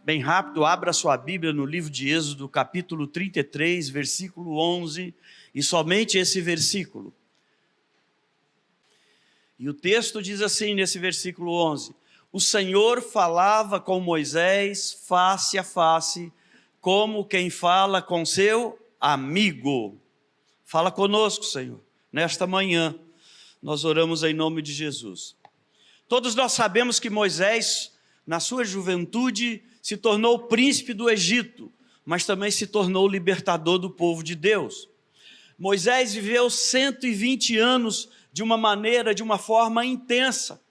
bem rápido, abra sua Bíblia no livro de Êxodo, capítulo 33, versículo 11, e somente esse versículo. E o texto diz assim nesse versículo 11: o Senhor falava com Moisés face a face, como quem fala com seu amigo. Fala conosco, Senhor, nesta manhã. Nós oramos em nome de Jesus. Todos nós sabemos que Moisés, na sua juventude, se tornou príncipe do Egito, mas também se tornou libertador do povo de Deus. Moisés viveu 120 anos de uma forma intensa.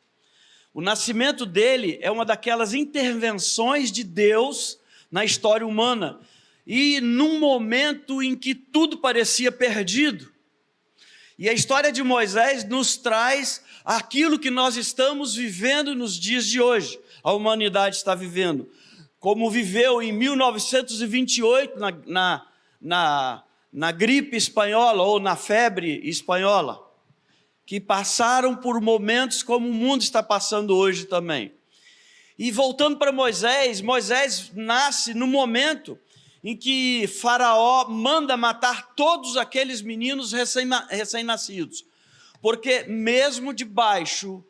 O nascimento dele é uma daquelas intervenções de Deus na história humana, e num momento em que tudo parecia perdido. E a história de Moisés nos traz aquilo que nós estamos vivendo nos dias de hoje. A humanidade está vivendo. Como viveu em 1928 na gripe espanhola ou na febre espanhola, que passaram por momentos como o mundo está passando hoje também. E voltando para Moisés, Moisés nasce no momento em que Faraó manda matar todos aqueles meninos recém-nascidos, porque mesmo debaixo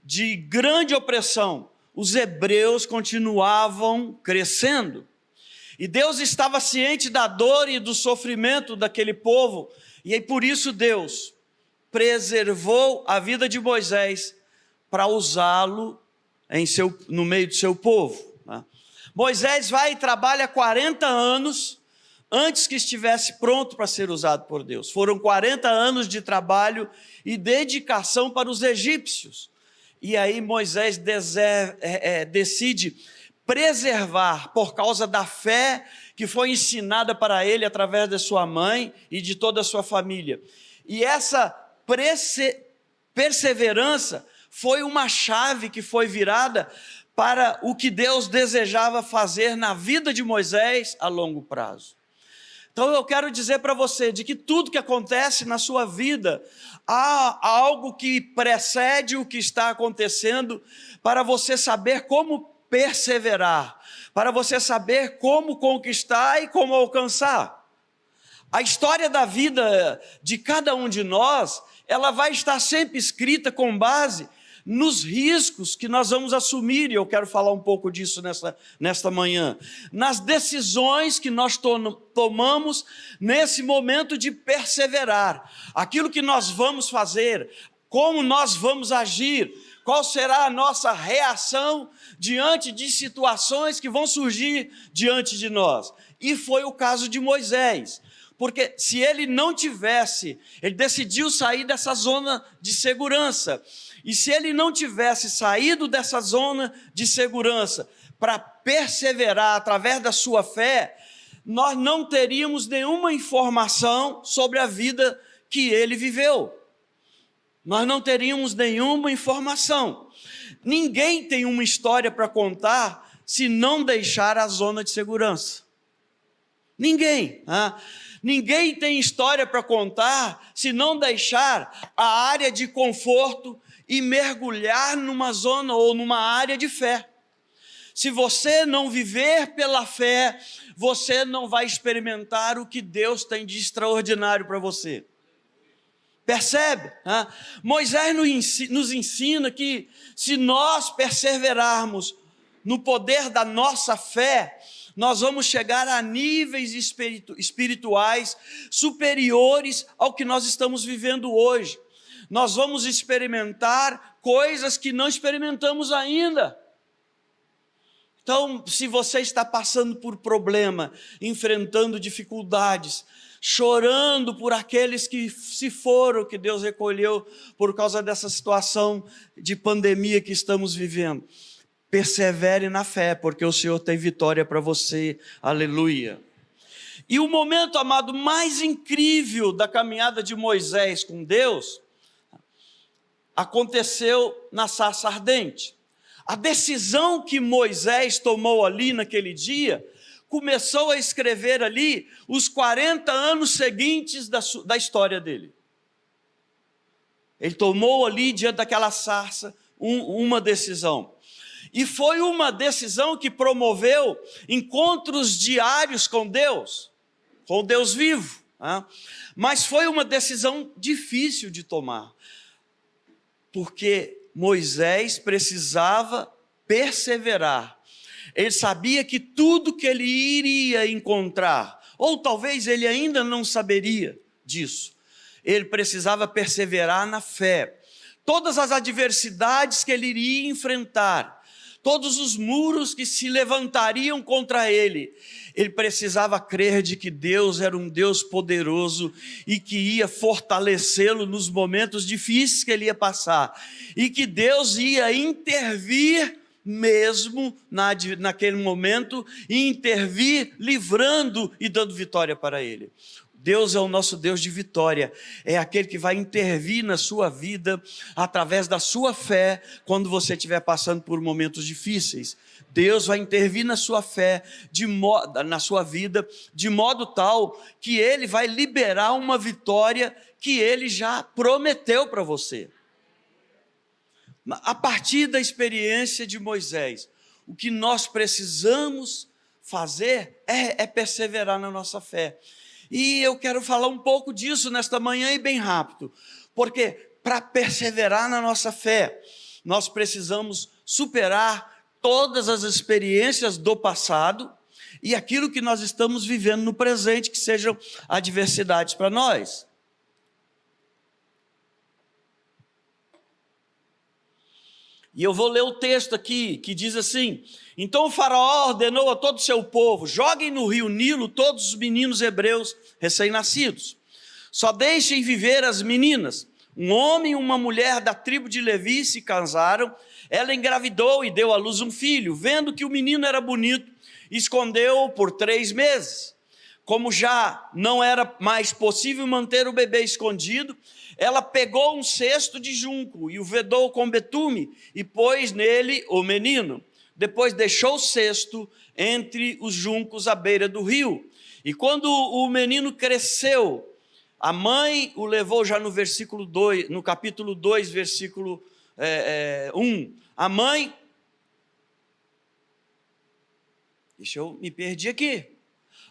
de grande opressão, os hebreus continuavam crescendo, e Deus estava ciente da dor e do sofrimento daquele povo, e aí por isso Deus preservou a vida de Moisés para usá-lo no meio do seu povo. Moisés vai e trabalha 40 anos antes que estivesse pronto para ser usado por Deus. Foram 40 anos de trabalho e dedicação para os egípcios. E aí Moisés decide preservar, por causa da fé que foi ensinada para ele através da sua mãe e de toda a sua família. E essa perseverança foi uma chave que foi virada para o que Deus desejava fazer na vida de Moisés a longo prazo. Então eu quero dizer para você de que tudo que acontece na sua vida, há algo que precede o que está acontecendo para você saber como perseverar, para você saber como conquistar e como alcançar. A história da vida de cada um de nós, ela vai estar sempre escrita com base nos riscos que nós vamos assumir, e eu quero falar um pouco disso nesta manhã, nas decisões que nós tomamos nesse momento de perseverar, aquilo que nós vamos fazer, como nós vamos agir, qual será a nossa reação diante de situações que vão surgir diante de nós. E foi o caso de Moisés, porque se ele não tivesse, ele decidiu sair dessa zona de segurança, e se ele não tivesse saído dessa zona de segurança para perseverar através da sua fé, nós não teríamos nenhuma informação sobre a vida que ele viveu. Nós não teríamos nenhuma informação. Ninguém tem uma história para contar se não deixar a zona de segurança. Ninguém. Ninguém tem história para contar se não deixar a área de conforto e mergulhar numa zona ou numa área de fé. Se você não viver pela fé, você não vai experimentar o que Deus tem de extraordinário para você. Percebe? Moisés nos ensina que se nós perseverarmos no poder da nossa fé, nós vamos chegar a níveis espirituais superiores ao que nós estamos vivendo hoje. Nós vamos experimentar coisas que não experimentamos ainda. Então, se você está passando por problema, enfrentando dificuldades, chorando por aqueles que se foram, que Deus recolheu por causa dessa situação de pandemia que estamos vivendo, persevere na fé, porque o Senhor tem vitória para você, aleluia. E o momento, amado, mais incrível da caminhada de Moisés com Deus, aconteceu na sarça ardente. A decisão que Moisés tomou ali naquele dia, começou a escrever ali os 40 anos seguintes da história dele. Ele tomou ali, diante daquela sarça, uma decisão. E foi uma decisão que promoveu encontros diários com Deus vivo. Mas foi uma decisão difícil de tomar, porque Moisés precisava perseverar. Ele sabia que tudo que ele iria encontrar, ou talvez ele ainda não saberia disso, ele precisava perseverar na fé. Todas as adversidades que ele iria enfrentar, todos os muros que se levantariam contra ele, ele precisava crer de que Deus era um Deus poderoso e que ia fortalecê-lo nos momentos difíceis que ele ia passar, e que Deus ia intervir mesmo naquele momento, e intervir livrando e dando vitória para ele. Deus é o nosso Deus de vitória, é aquele que vai intervir na sua vida, através da sua fé, quando você estiver passando por momentos difíceis. Deus vai intervir na sua fé, na sua vida, de modo tal que Ele vai liberar uma vitória que Ele já prometeu para você. A partir da experiência de Moisés, o que nós precisamos fazer é perseverar na nossa fé. E eu quero falar um pouco disso nesta manhã e bem rápido, porque para perseverar na nossa fé, nós precisamos superar todas as experiências do passado e aquilo que nós estamos vivendo no presente, que sejam adversidades para nós. E eu vou ler o texto aqui, que diz assim: então o faraó ordenou a todo o seu povo: joguem no rio Nilo todos os meninos hebreus recém-nascidos. Só deixem viver as meninas. Um homem e uma mulher da tribo de Levi se casaram. Ela engravidou e deu à luz um filho. Vendo que o menino era bonito, escondeu-o por 3 meses. Como já não era mais possível manter o bebê escondido, ela pegou um cesto de junco e o vedou com betume e pôs nele o menino. Depois deixou o cesto entre os juncos à beira do rio. E quando o menino cresceu, a mãe o levou, já no versículo 2, no capítulo 2, versículo 1. A mãe... me perdi aqui.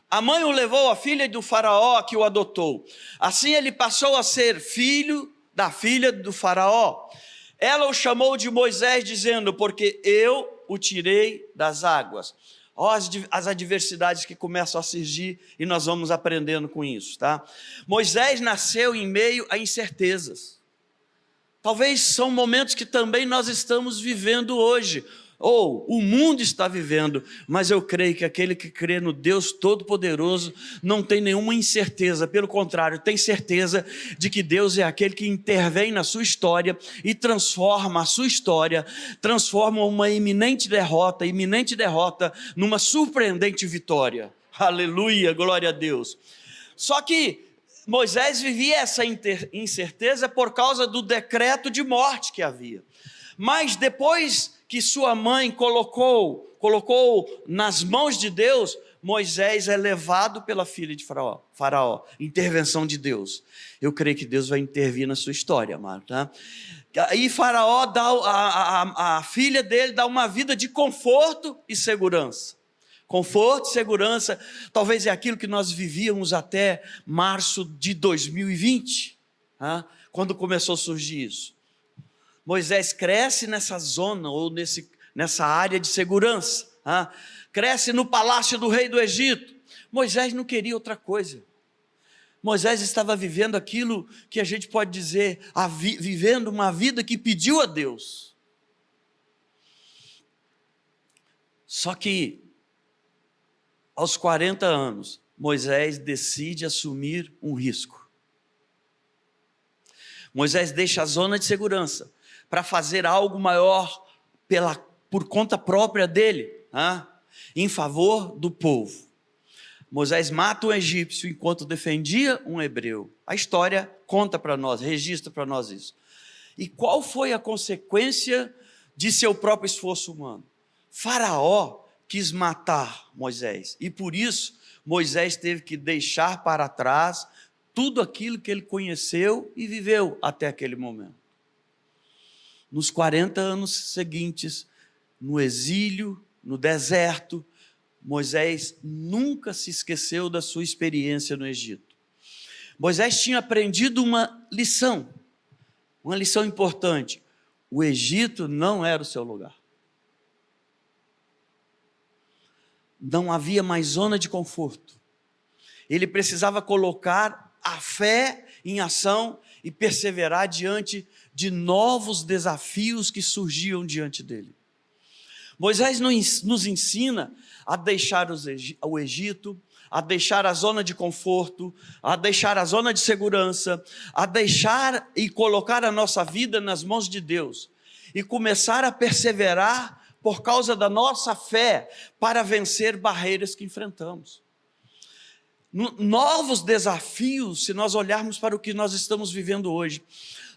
A mãe o levou à filha do faraó que o adotou. Assim ele passou a ser filho da filha do faraó. Ela o chamou de Moisés, dizendo: porque eu o tirei das águas. Ó, as adversidades que começam a surgir e nós vamos aprendendo com isso, tá? Moisés nasceu em meio a incertezas. Talvez são momentos que também nós estamos vivendo hoje, ou o mundo está vivendo, mas eu creio que aquele que crê no Deus Todo-Poderoso não tem nenhuma incerteza, pelo contrário, tem certeza de que Deus é aquele que intervém na sua história e transforma a sua história, transforma uma iminente derrota numa surpreendente vitória. Aleluia, glória a Deus. Só que Moisés vivia essa incerteza por causa do decreto de morte que havia, mas depois que sua mãe colocou nas mãos de Deus, Moisés é levado pela filha de Faraó, intervenção de Deus. Eu creio que Deus vai intervir na sua história, amado, tá? Aí Faraó a filha dele dá uma vida de conforto e segurança. Conforto e segurança, talvez é aquilo que nós vivíamos até março de 2020, quando começou a surgir isso. Moisés cresce nessa zona, ou nessa área de segurança, cresce no palácio do rei do Egito. Moisés não queria outra coisa. Moisés estava vivendo aquilo que a gente pode dizer, vivendo uma vida que pediu a Deus. Só que, aos 40 anos, Moisés decide assumir um risco. Moisés deixa a zona de segurança para fazer algo maior por conta própria dele, em favor do povo. Moisés mata um egípcio enquanto defendia um hebreu. A história conta para nós, registra para nós isso. E qual foi a consequência de seu próprio esforço humano? Faraó quis matar Moisés, e por isso Moisés teve que deixar para trás tudo aquilo que ele conheceu e viveu até aquele momento. Nos 40 anos seguintes, no exílio, no deserto, Moisés nunca se esqueceu da sua experiência no Egito. Moisés tinha aprendido uma lição importante. O Egito não era o seu lugar. Não havia mais zona de conforto. Ele precisava colocar a fé em ação e perseverar diante de novos desafios que surgiam diante dele. Moisés nos ensina a deixar o Egito, a deixar a zona de conforto, a deixar a zona de segurança, a deixar e colocar a nossa vida nas mãos de Deus e começar a perseverar por causa da nossa fé para vencer barreiras que enfrentamos. Novos desafios, se nós olharmos para o que nós estamos vivendo hoje,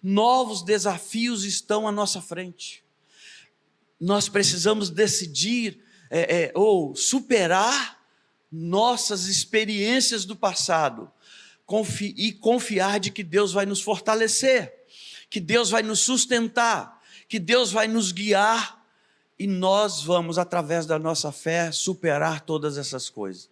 novos desafios estão à nossa frente. Nós precisamos decidir ou superar nossas experiências do passado e confiar de que Deus vai nos fortalecer, que Deus vai nos sustentar, que Deus vai nos guiar e nós vamos, através da nossa fé, superar todas essas coisas.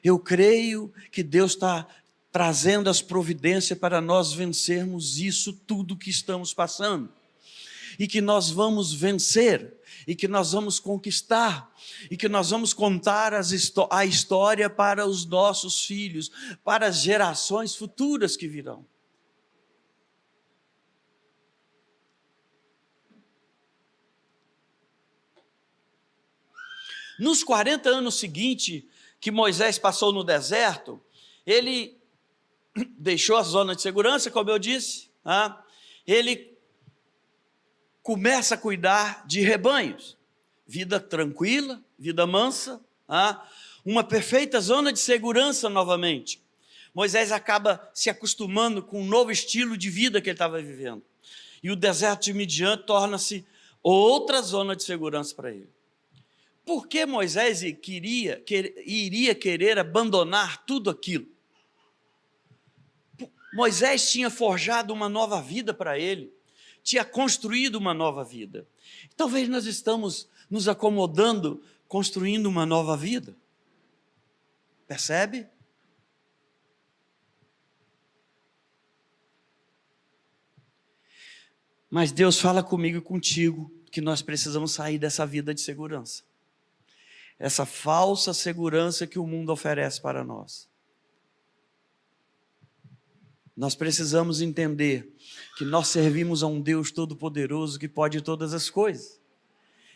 Eu creio que Deus está trazendo as providências para nós vencermos isso tudo que estamos passando. E que nós vamos vencer, e que nós vamos conquistar, e que nós vamos contar a história para os nossos filhos, para as gerações futuras que virão. Nos 40 anos seguintes que Moisés passou no deserto, ele deixou a zona de segurança, como eu disse, ele começa a cuidar de rebanhos, vida tranquila, vida mansa, uma perfeita zona de segurança novamente. Moisés acaba se acostumando com um novo estilo de vida que ele estava vivendo, e o deserto de Midian torna-se outra zona de segurança para ele. Por que Moisés iria querer abandonar tudo aquilo? Moisés tinha forjado uma nova vida para ele, tinha construído uma nova vida. Talvez nós estamos nos acomodando, construindo uma nova vida. Percebe? Mas Deus fala comigo e contigo que nós precisamos sair dessa vida de segurança. Essa falsa segurança que o mundo oferece para nós. Nós precisamos entender que nós servimos a um Deus Todo-Poderoso que pode todas as coisas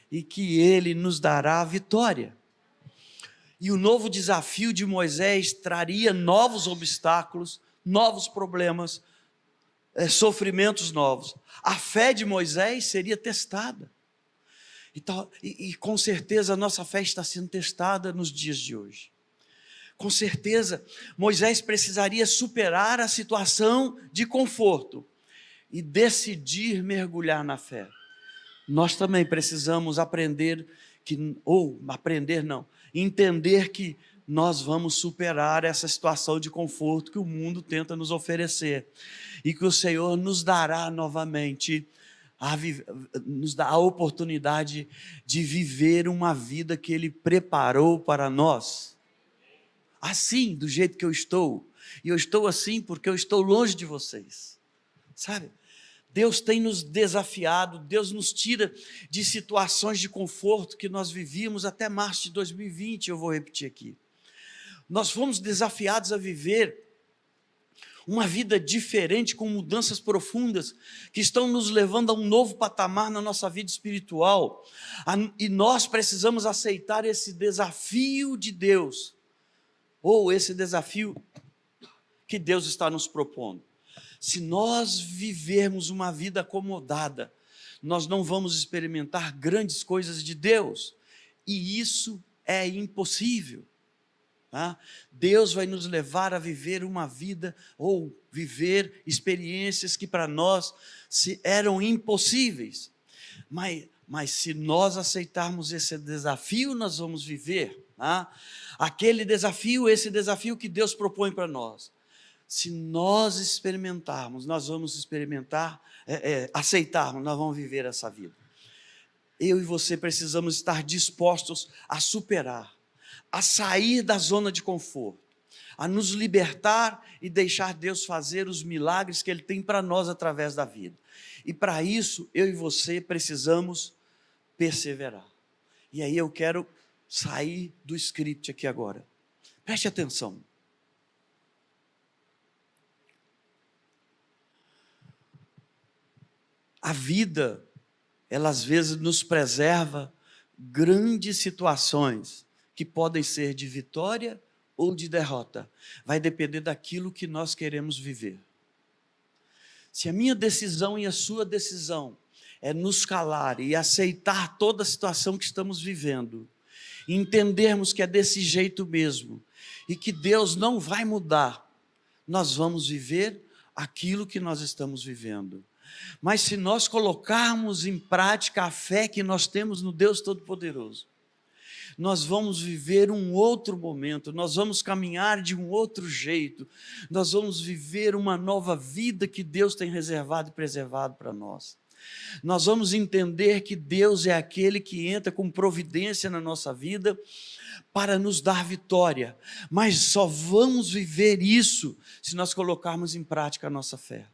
e que Ele nos dará a vitória. E o novo desafio de Moisés traria novos obstáculos, novos problemas, sofrimentos novos. A fé de Moisés seria testada. E com certeza a nossa fé está sendo testada nos dias de hoje. Com certeza Moisés precisaria superar a situação de conforto e decidir mergulhar na fé. Nós também precisamos entender que nós vamos superar essa situação de conforto que o mundo tenta nos oferecer e que o Senhor nos dará novamente nos dá a oportunidade de viver uma vida que Ele preparou para nós. Assim, do jeito que eu estou. E eu estou assim porque eu estou longe de vocês. Sabe? Deus tem nos desafiado, Deus nos tira de situações de conforto que nós vivíamos até março de 2020, eu vou repetir aqui. Nós fomos desafiados a viver uma vida diferente, com mudanças profundas, que estão nos levando a um novo patamar na nossa vida espiritual, e nós precisamos aceitar esse desafio de Deus, ou esse desafio que Deus está nos propondo. Se nós vivermos uma vida acomodada, nós não vamos experimentar grandes coisas de Deus, e isso é impossível. Deus vai nos levar a viver uma vida ou viver experiências que para nós eram impossíveis, mas se nós aceitarmos esse desafio, nós vamos viver esse desafio que Deus propõe para nós. Se nós experimentarmos, nós vamos aceitarmos, nós vamos viver essa vida. eu e você precisamos estar dispostos a superar, a sair da zona de conforto, a nos libertar e deixar Deus fazer os milagres que Ele tem para nós através da vida. E para isso, eu e você precisamos perseverar. E aí eu quero sair do script aqui agora. Preste atenção. A vida, ela às vezes nos preserva grandes situações que podem ser de vitória ou de derrota. Vai depender daquilo que nós queremos viver. Se a minha decisão e a sua decisão é nos calar e aceitar toda a situação que estamos vivendo, e entendermos que é desse jeito mesmo, e que Deus não vai mudar, nós vamos viver aquilo que nós estamos vivendo. Mas se nós colocarmos em prática a fé que nós temos no Deus Todo-Poderoso, nós vamos viver um outro momento, nós vamos caminhar de um outro jeito, nós vamos viver uma nova vida que Deus tem reservado e preservado para nós. Nós vamos entender que Deus é aquele que entra com providência na nossa vida para nos dar vitória, mas só vamos viver isso se nós colocarmos em prática a nossa fé.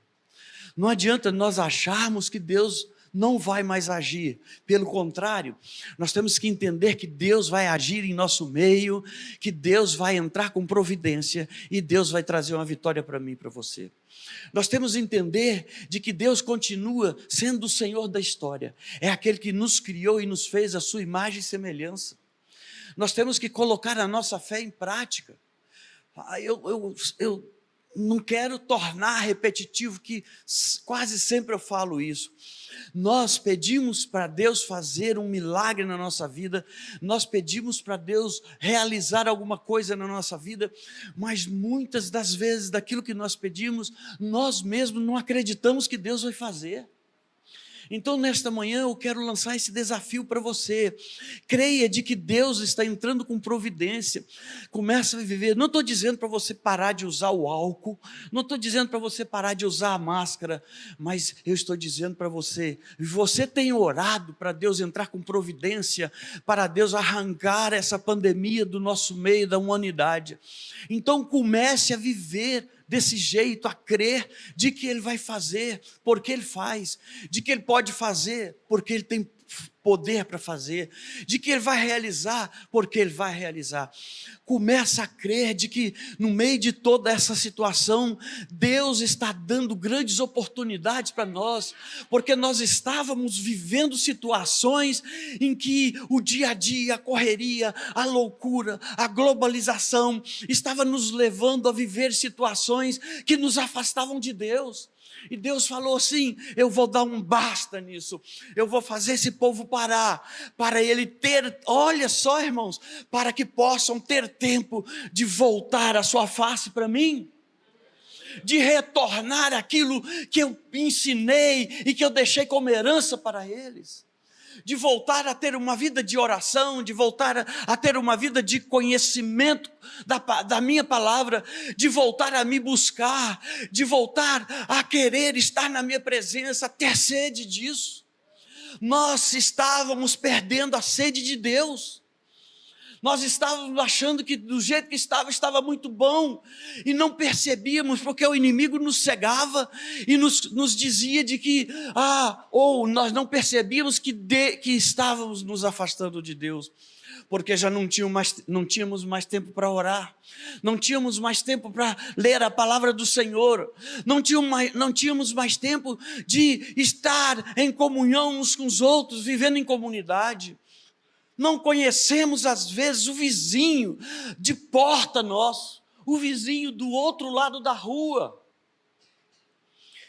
Não adianta nós acharmos que Deus não vai mais agir. Pelo contrário, nós temos que entender que Deus vai agir em nosso meio, que Deus vai entrar com providência e Deus vai trazer uma vitória para mim e para você. Nós temos que entender de que Deus continua sendo o Senhor da história. É aquele que nos criou e nos fez a sua imagem e semelhança. Nós temos que colocar a nossa fé em prática. Eu não quero tornar repetitivo, que quase sempre eu falo isso. Nós pedimos para Deus fazer um milagre na nossa vida, nós pedimos para Deus realizar alguma coisa na nossa vida, mas muitas das vezes daquilo que nós pedimos, nós mesmos não acreditamos que Deus vai fazer. Então, nesta manhã, eu quero lançar esse desafio para você. Creia de que Deus está entrando com providência. Começa a viver. Não estou dizendo para você parar de usar o álcool, não estou dizendo para você parar de usar a máscara, mas eu estou dizendo para você, você tem orado para Deus entrar com providência, para Deus arrancar essa pandemia do nosso meio, da humanidade. Então, comece a viver desse jeito, a crer de que Ele vai fazer, porque Ele faz, de que Ele pode fazer, porque Ele tem poder para fazer, de que Ele vai realizar, porque Ele vai realizar. Começa a crer de que no meio de toda essa situação, Deus está dando grandes oportunidades para nós, porque nós estávamos vivendo situações em que o dia a dia, a correria, a loucura, a globalização, estava nos levando a viver situações que nos afastavam de Deus. E Deus falou assim: eu vou dar um basta nisso, eu vou fazer esse povo parar, para ele ter, olha só irmãos, para que possam ter tempo de voltar a sua face para mim, de retornar aquilo que eu ensinei e que eu deixei como herança para eles, de voltar a ter uma vida de oração, de voltar a ter uma vida de conhecimento da minha palavra, de voltar a me buscar, de voltar a querer estar na minha presença, ter sede disso. Nós estávamos perdendo a sede de Deus. Nós estávamos achando que do jeito que estava muito bom, e não percebíamos, porque o inimigo nos cegava e nos dizia de que, ou nós não percebíamos que estávamos nos afastando de Deus, porque já não tínhamos mais tempo para orar, não tínhamos mais tempo para ler a palavra do Senhor, não tínhamos mais tempo de estar em comunhão uns com os outros, vivendo em comunidade. Não conhecemos às vezes o vizinho de porta nosso, o vizinho do outro lado da rua.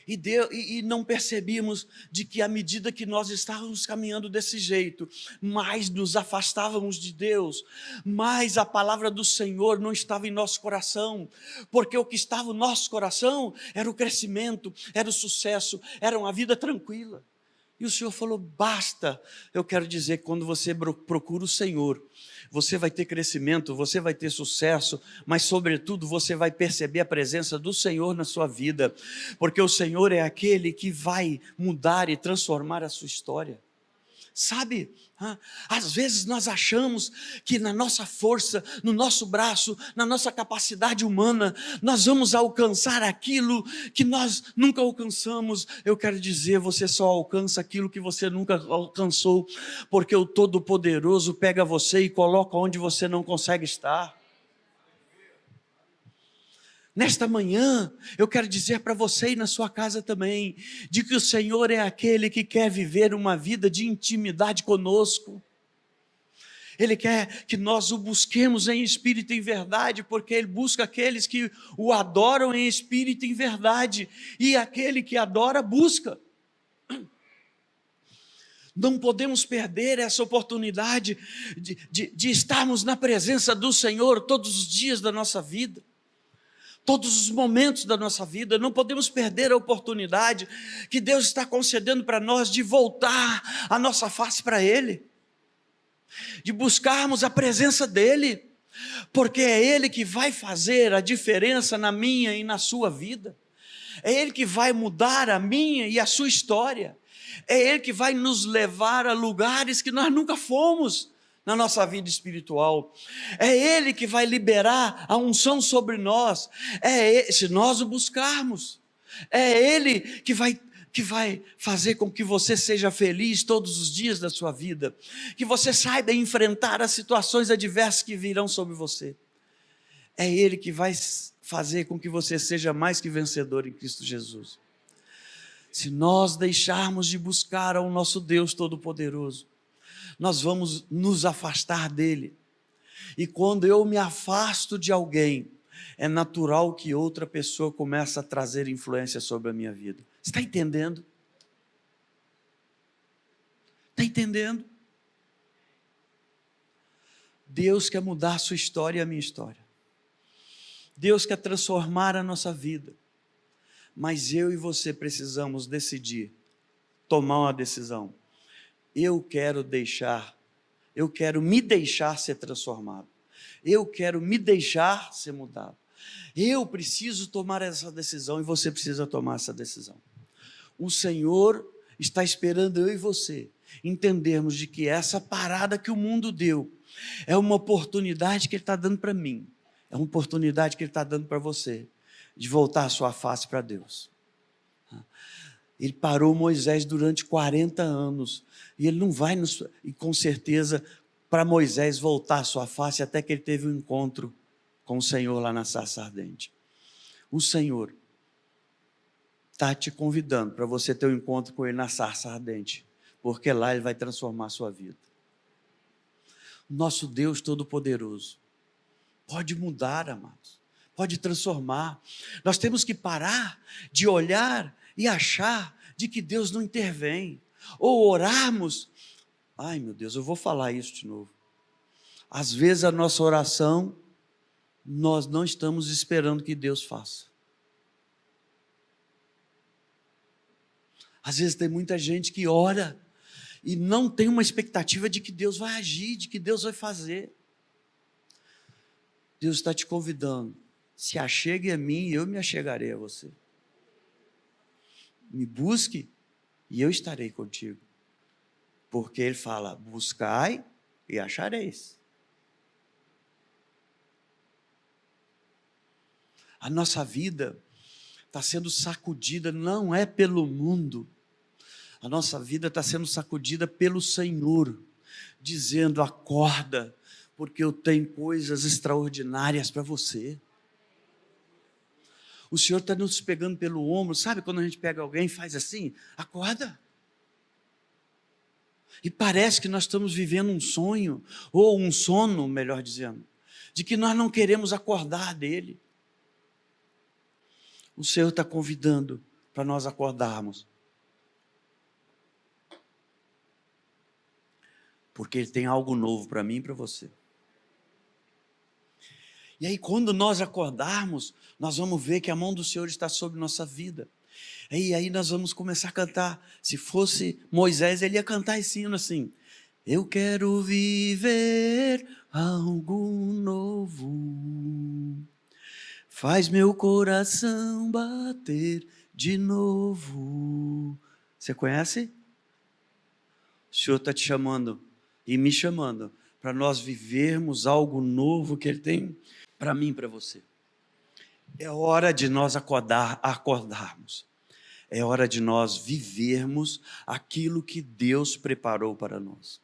E não percebíamos de que à medida que nós estávamos caminhando desse jeito, mais nos afastávamos de Deus, mais a palavra do Senhor não estava em nosso coração, porque o que estava no nosso coração era o crescimento, era o sucesso, era uma vida tranquila. E o Senhor falou: basta. Eu quero dizer que quando você procura o Senhor, você vai ter crescimento, você vai ter sucesso, mas sobretudo você vai perceber a presença do Senhor na sua vida, porque o Senhor é aquele que vai mudar e transformar a sua história. Sabe, às vezes nós achamos que na nossa força, no nosso braço, na nossa capacidade humana, nós vamos alcançar aquilo que nós nunca alcançamos. Eu quero dizer, você só alcança aquilo que você nunca alcançou, porque o Todo-Poderoso pega você e coloca onde você não consegue estar. Nesta manhã, eu quero dizer para você e na sua casa também, de que o Senhor é aquele que quer viver uma vida de intimidade conosco. Ele quer que nós o busquemos em espírito e em verdade, porque Ele busca aqueles que o adoram em espírito e em verdade, e aquele que adora, busca. Não podemos perder essa oportunidade de estarmos na presença do Senhor todos os dias da nossa vida. Todos os momentos da nossa vida, não podemos perder a oportunidade que Deus está concedendo para nós de voltar a nossa face para Ele, de buscarmos a presença dEle, porque é Ele que vai fazer a diferença na minha e na sua vida, é Ele que vai mudar a minha e a sua história, é Ele que vai nos levar a lugares que nós nunca fomos na nossa vida espiritual, é Ele que vai liberar a unção sobre nós, se nós o buscarmos, é Ele que vai fazer com que você seja feliz todos os dias da sua vida, que você saiba enfrentar as situações adversas que virão sobre você, é Ele que vai fazer com que você seja mais que vencedor em Cristo Jesus. Se nós deixarmos de buscar ao nosso Deus Todo-Poderoso, nós vamos nos afastar dele, e quando eu me afasto de alguém, é natural que outra pessoa comece a trazer influência sobre a minha vida. Você está entendendo? Está entendendo? Deus quer mudar a sua história e a minha história, Deus quer transformar a nossa vida, mas eu e você precisamos decidir, tomar uma decisão. Eu quero me deixar ser transformado, eu quero me deixar ser mudado, eu preciso tomar essa decisão e você precisa tomar essa decisão. O Senhor está esperando eu e você entendermos de que essa parada que o mundo deu é uma oportunidade que Ele está dando para mim, é uma oportunidade que Ele está dando para você, de voltar a sua face para Deus. Ele parou Moisés durante 40 anos, e Ele não vai, e com certeza, para Moisés voltar a sua face, até que ele teve um encontro com o Senhor lá na sarça ardente. O Senhor está te convidando para você ter um encontro com Ele na sarça ardente, porque lá Ele vai transformar a sua vida. Nosso Deus Todo-Poderoso pode mudar, amados, pode transformar. Nós temos que parar de olhar e achar de que Deus não intervém, ou orarmos, ai meu Deus, eu vou falar isso de novo, às vezes a nossa oração, nós não estamos esperando que Deus faça. Às vezes tem muita gente que ora, e não tem uma expectativa de que Deus vai agir, de que Deus vai fazer. Deus está te convidando, se achegue a mim e eu me achegarei a você. Me busque e eu estarei contigo, porque Ele fala, buscai e achareis. A nossa vida está sendo sacudida, não é pelo mundo, a nossa vida está sendo sacudida pelo Senhor, dizendo, acorda, porque eu tenho coisas extraordinárias para você. O Senhor está nos pegando pelo ombro, sabe quando a gente pega alguém e faz assim, acorda. E parece que nós estamos vivendo um sonho, ou um sono, melhor dizendo, de que nós não queremos acordar dele. O Senhor está convidando para nós acordarmos, porque Ele tem algo novo para mim e para você. E aí quando nós acordarmos, nós vamos ver que a mão do Senhor está sobre nossa vida. E aí nós vamos começar a cantar. Se fosse Moisés, ele ia cantar esse hino assim, eu quero viver algo novo, faz meu coração bater de novo. Você conhece? O Senhor está te chamando e me chamando para nós vivermos algo novo que Ele tem para mim e para você. É hora de nós acordarmos. É hora de nós vivermos aquilo que Deus preparou para nós.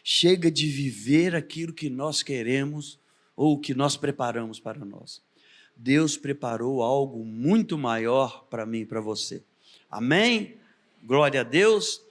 Chega de viver aquilo que nós queremos ou que nós preparamos para nós. Deus preparou algo muito maior para mim e para você. Amém? Glória a Deus.